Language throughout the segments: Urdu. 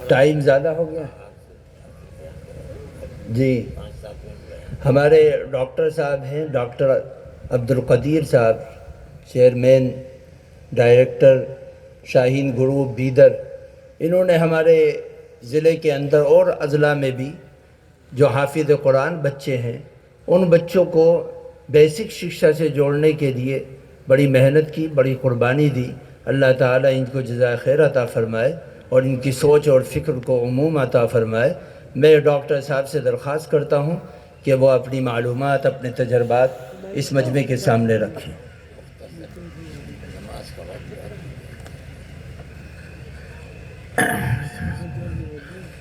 ٹائم زیادہ ہو گیا جی. ہمارے ڈاکٹر صاحب ہیں، ڈاکٹر عبدالقدیر صاحب، چیئرمین ڈائریکٹر شاہین گروپ بیدر. انہوں نے ہمارے ضلع کے اندر اور اضلاع میں بھی جو حافظ قرآن بچے ہیں ان بچوں کو بیسک شکشا سے جوڑنے کے لیے بڑی محنت کی، بڑی قربانی دی. اللہ تعالیٰ ان کو جزائے خیر عطا فرمائے اور ان کی سوچ اور فکر کو عموم عطا فرمائے. میں ڈاکٹر صاحب سے درخواست کرتا ہوں کہ وہ اپنی معلومات، اپنے تجربات اس مجمع کے سامنے رکھیں.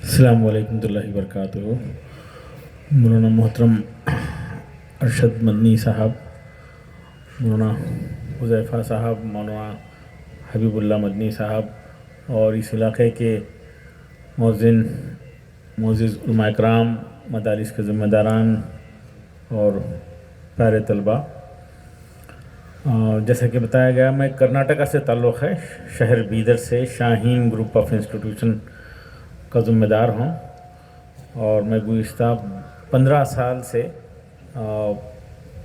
السلام علیکم ورحمۃ اللہ وبرکاتہ. مولانا محترم ارشد مدنی صاحب، مولانا حذیفہ صاحب، مولانا حبیب اللہ مدنی صاحب اور اس علاقے کے معزز علماء اکرام، مدارس کے ذمہ داران اور پیارے طلباء، جیسا کہ بتایا گیا میں کرناٹکا سے تعلق ہے، شہر بیدر سے شاہین گروپ آف انسٹیٹیوشن کا ذمہ دار ہوں اور میں گزشتہ 15 سال سے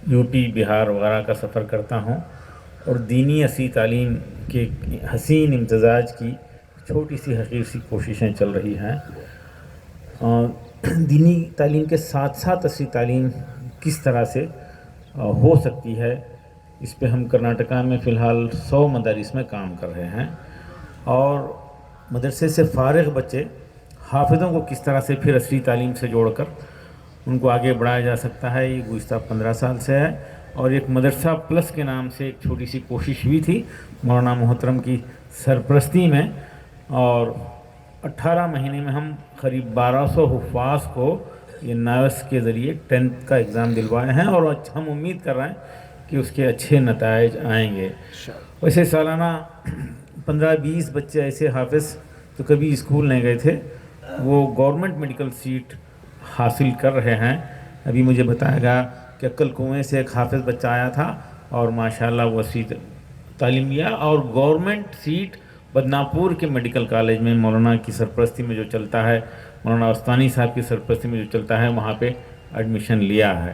یو پی، بہار وغیرہ کا سفر کرتا ہوں اور دینی اصلی تعلیم کے حسین امتزاج کی چھوٹی سی حقیر سی کوششیں چل رہی ہیں. دینی تعلیم کے ساتھ ساتھ اصلی تعلیم کس طرح سے ہو سکتی ہے، اس پہ ہم کرناٹکا میں فی الحال 100 مدارس میں کام کر رہے ہیں اور مدرسے سے فارغ بچے حافظوں کو کس طرح سے پھر اصلی تعلیم سے جوڑ کر ان کو آگے بڑھایا جا سکتا ہے، یہ گزشتہ 15 سال سے ہے. اور ایک مدرسہ پلس کے نام سے ایک چھوٹی سی کوشش ہوئی تھی مولانا محترم کی سرپرستی میں، اور 18 مہینے میں ہم قریب 1200 حفاظ کو یہ ناوس کے ذریعے 10th کا ایگزام دلوائے ہیں اور ہم امید کر رہے ہیں کہ اس کے اچھے نتائج آئیں گے. ویسے سالانہ 15-20 بچے ایسے حافظ تو کبھی اسکول نہیں گئے تھے، وہ گورنمنٹ میڈیکل سیٹ حاصل کر رہے ہیں. ابھی مجھے بتایا گیا کہ عقل کنویں سے ایک حافظ بچہ آیا تھا اور ماشاءاللہ وہ اچھی تعلیم لیا اور گورنمنٹ سیٹ بدناپور کے میڈیکل کالج میں مولانا کی سرپرستی میں جو چلتا ہے، مولانا استانی صاحب کی سرپرستی میں جو چلتا ہے، وہاں پہ ایڈمیشن لیا ہے.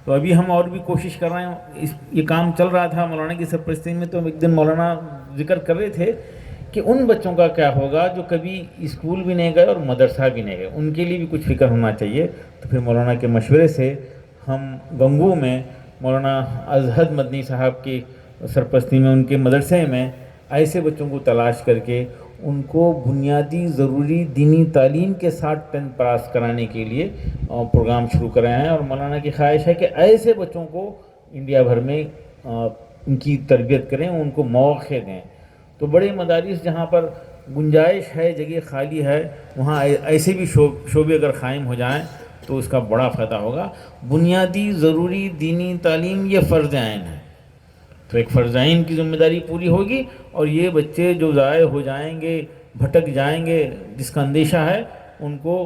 تو ابھی ہم اور بھی کوشش کر رہے ہیں. یہ کام چل رہا تھا مولانا کی سرپرستی میں، تو ایک دن مولانا ذکر کر رہے تھے کہ ان بچوں کا کیا ہوگا جو کبھی اسکول بھی نہیں گئے اور مدرسہ بھی نہیں گئے، ان کے لیے بھی کچھ فکر ہونا چاہیے. تو پھر مولانا کے مشورے سے ہم گنگو میں مولانا ازہد مدنی صاحب کی سرپرستی میں ان کے مدرسے میں ایسے بچوں کو تلاش کر کے ان کو بنیادی ضروری دینی تعلیم کے ساتھ 10th پاس کرانے کے لیے پروگرام شروع کرے ہیں. اور مولانا کی خواہش ہے کہ ایسے بچوں کو انڈیا بھر میں ان کی تربیت کریں، ان کو موقع دیں. تو بڑے مدارس جہاں پر گنجائش ہے، جگہ خالی ہے، وہاں ایسے بھی شعبے اگر قائم ہو جائیں تو اس کا بڑا فائدہ ہوگا. بنیادی ضروری دینی تعلیم یہ فرض عین ہے، تو ایک فرض عین کی ذمہ داری پوری ہوگی اور یہ بچے جو ضائع ہو جائیں گے، بھٹک جائیں گے، جس کا اندیشہ ہے، ان کو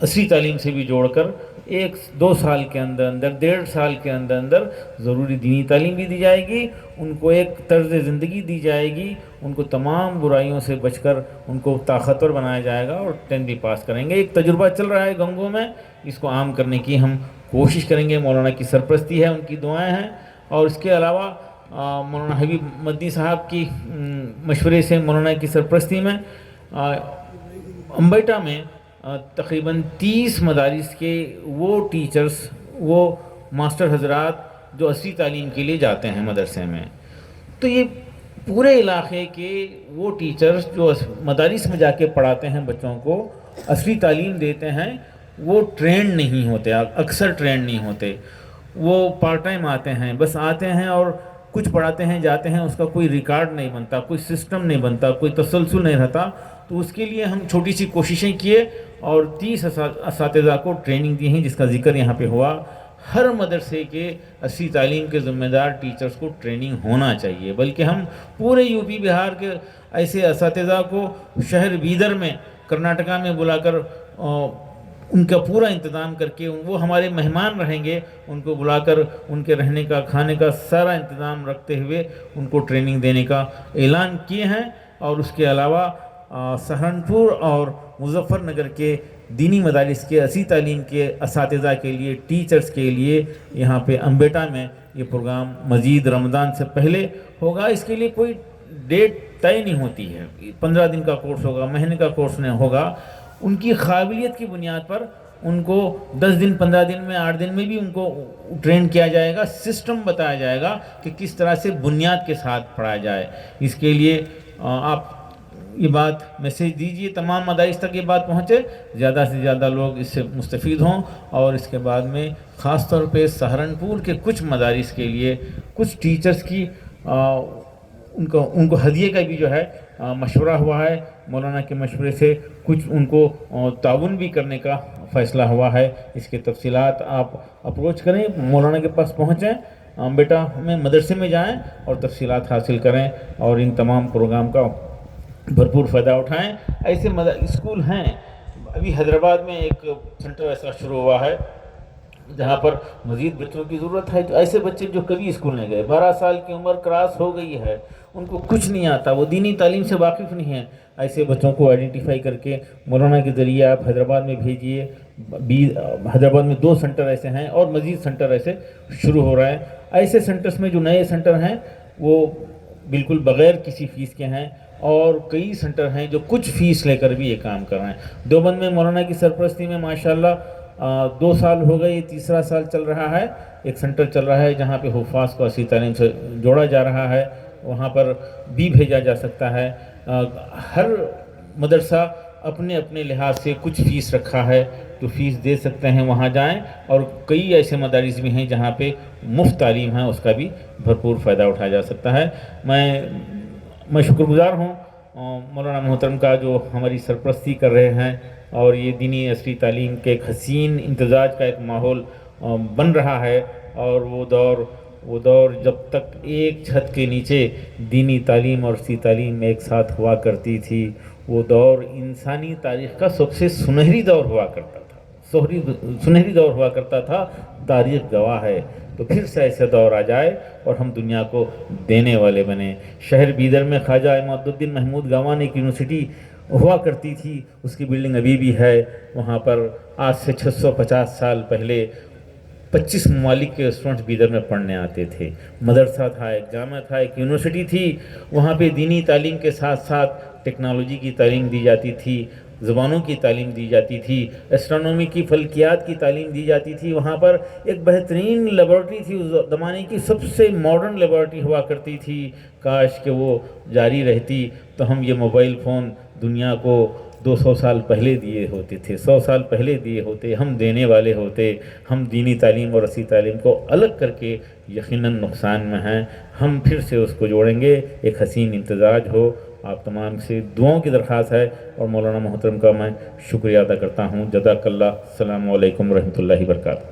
اصلی تعلیم سے بھی جوڑ کر 1-2 سال کے اندر 1.5 سال کے اندر ضروری دینی تعلیم بھی دی جائے گی، ان کو ایک طرز زندگی دی جائے گی، ان کو تمام برائیوں سے بچ کر ان کو طاقتور بنایا جائے گا اور 10th بھی پاس کریں گے. ایک تجربہ چل رہا ہے گنگو میں، اس کو عام کرنے کی ہم کوشش کریں گے. مولانا کی سرپرستی ہے، ان کی دعائیں ہیں، اور اس کے علاوہ مولانا حبیب مدنی صاحب کی مشورے سے مولانا کی سرپرستی میں امبیٹا میں تقریباً 30 مدارس کے وہ ٹیچرز، وہ ماسٹر حضرات جو اصلی تعلیم کے لیے جاتے ہیں مدرسے میں، تو یہ پورے علاقے کے وہ ٹیچرز جو مدارس میں جا کے پڑھاتے ہیں، بچوں کو اصلی تعلیم دیتے ہیں، وہ ٹرینڈ نہیں ہوتے، اکثر ٹرینڈ نہیں ہوتے. وہ پارٹ ٹائم آتے ہیں، بس آتے ہیں اور کچھ پڑھاتے ہیں، جاتے ہیں، اس کا کوئی ریکارڈ نہیں بنتا، کوئی سسٹم نہیں بنتا، کوئی تسلسل نہیں رہتا. تو اس کے لیے ہم چھوٹی سی کوششیں کیے اور 30 اساتذہ کو ٹریننگ دی ہیں، جس کا ذکر یہاں پہ ہوا. ہر مدرسے کے اصلی تعلیم کے ذمہ دار ٹیچرز کو ٹریننگ ہونا چاہیے، بلکہ ہم پورے یو پی بہار کے ایسے اساتذہ کو شہر بیدر میں کرناٹکا میں بلا کر ان کا پورا انتظام کر کے، وہ ہمارے مہمان رہیں گے، ان کو بلا کر ان کے رہنے کا، کھانے کا سارا انتظام رکھتے ہوئے ان کو ٹریننگ دینے کا اعلان کیے ہیں. اور اس کے علاوہ سہارنپور اور مظفر نگر کے دینی مدارس کے اسی تعلیم کے اساتذہ کے لیے، ٹیچرز کے لیے یہاں پہ امبیٹا میں یہ پروگرام مزید رمضان سے پہلے ہوگا۔ اس کے لیے کوئی ڈیٹ طے نہیں ہوتی ہے، 15 دن کا کورس ہوگا، مہینے کا کورس نہیں ہوگا، ان کی قابلیت کی بنیاد پر ان کو 10 دن 15 دن میں 8 دن میں بھی ان کو ٹرین کیا جائے گا، سسٹم بتایا جائے گا کہ کس طرح سے بنیاد کے ساتھ پڑھایا جائے۔ اس کے لیے آپ یہ بات میسیج دیجئے، تمام مدارس تک یہ بات پہنچے، زیادہ سے زیادہ لوگ اس سے مستفید ہوں، اور اس کے بعد میں خاص طور پہ سہارنپور کے کچھ مدارس کے لیے کچھ ٹیچرز کی ان کو ہدیے کا بھی جو ہے مشورہ ہوا ہے، مولانا کے مشورے سے کچھ ان کو تعاون بھی کرنے کا فیصلہ ہوا ہے۔ اس کے تفصیلات آپ اپروچ کریں، مولانا کے پاس پہنچیں، بیٹا میں مدرسے میں جائیں اور تفصیلات حاصل کریں اور ان تمام پروگرام کا بھرپور فائدہ اٹھائیں۔ ایسے اسکول ہیں، ابھی حیدرآباد میں ایک سینٹر ایسا شروع ہوا ہے جہاں پر مزید بچوں کی ضرورت ہے۔ تو ایسے بچے جو کبھی اسکول نہیں گئے، 12 سال کی عمر کراس ہو گئی ہے، ان کو کچھ نہیں آتا، وہ دینی تعلیم سے واقف نہیں ہیں، ایسے بچوں کو آئیڈینٹیفائی کر کے مولانا کے ذریعے آپ حیدرآباد میں بھیجیے۔ حیدرآباد میں 2 سینٹر ایسے ہیں اور مزید سینٹر ایسے شروع ہو رہے ہیں۔ ایسے سینٹرز میں جو نئے سینٹر ہیں وہ بالکل بغیر کسی فیس کے ہیں، اور کئی سینٹر ہیں جو کچھ فیس لے کر بھی یہ کام کر رہے ہیں۔ دیوبند میں مولانا کی سرپرستی میں ماشاءاللہ 2 سال ہو گئے، یہ 3را سال چل رہا ہے، ایک سینٹر چل رہا ہے جہاں پہ حفاظ کو اسی تعلیم سے جوڑا جا رہا ہے، وہاں پر بھی بھیجا جا سکتا ہے۔ ہر مدرسہ اپنے اپنے لحاظ سے کچھ فیس رکھا ہے، تو فیس دے سکتے ہیں، وہاں جائیں، اور کئی ایسے مدارس بھی ہیں جہاں پہ مفت تعلیم ہے، اس کا بھی بھرپور فائدہ اٹھایا جا سکتا ہے۔ میں شکر گزار ہوں مولانا محترم کا جو ہماری سرپرستی کر رہے ہیں، اور یہ دینی عصری تعلیم کے ایک حسین امتزاج کا ایک ماحول بن رہا ہے، اور وہ دور جب تک ایک چھت کے نیچے دینی تعلیم اور عصری تعلیم ایک ساتھ ہوا کرتی تھی، وہ دور انسانی تاریخ کا سب سے سنہری دور ہوا کرتا تھا، سنہری دور ہوا کرتا تھا، تاریخ گواہ ہے۔ تو پھر سے ایسا دور آ جائے اور ہم دنیا کو دینے والے بنیں۔ شہر بیدر میں خواجہ اماد الدین محمود گاوان ایک یونیورسٹی ہوا کرتی تھی، اس کی بلڈنگ ابھی بھی ہے، وہاں پر آج سے 650 سال پہلے 25 ممالک کے اسٹوڈنٹس بیدر میں پڑھنے آتے تھے، مدرسہ تھا، ایک جامعہ تھا، ایک یونیورسٹی تھی، وہاں پہ دینی تعلیم کے ساتھ ساتھ ٹیکنالوجی کی تعلیم دی جاتی تھی، زبانوں کی تعلیم دی جاتی تھی، اسٹرانومی کی فلکیات کی تعلیم دی جاتی تھی، وہاں پر ایک بہترین لیبارٹری تھی، اس زمانے کی سب سے ماڈرن لیبارٹری ہوا کرتی تھی۔ کاش کہ وہ جاری رہتی تو ہم یہ موبائل فون دنیا کو 200 سال پہلے دیے ہوتے تھے، 100 سال پہلے دیے ہوتے، ہم دینے والے ہوتے۔ ہم دینی تعلیم اور عصری تعلیم کو الگ کر کے یقیناً نقصان میں ہیں، ہم پھر سے اس کو جوڑیں گے، ایک حسین امتزاج ہو۔ آپ تمام سے دعاؤں کی درخواست ہے، اور مولانا محترم کا میں شکریہ ادا کرتا ہوں۔ جزاک اللہ۔ السلام علیکم ورحمۃ اللہ وبرکاتہ۔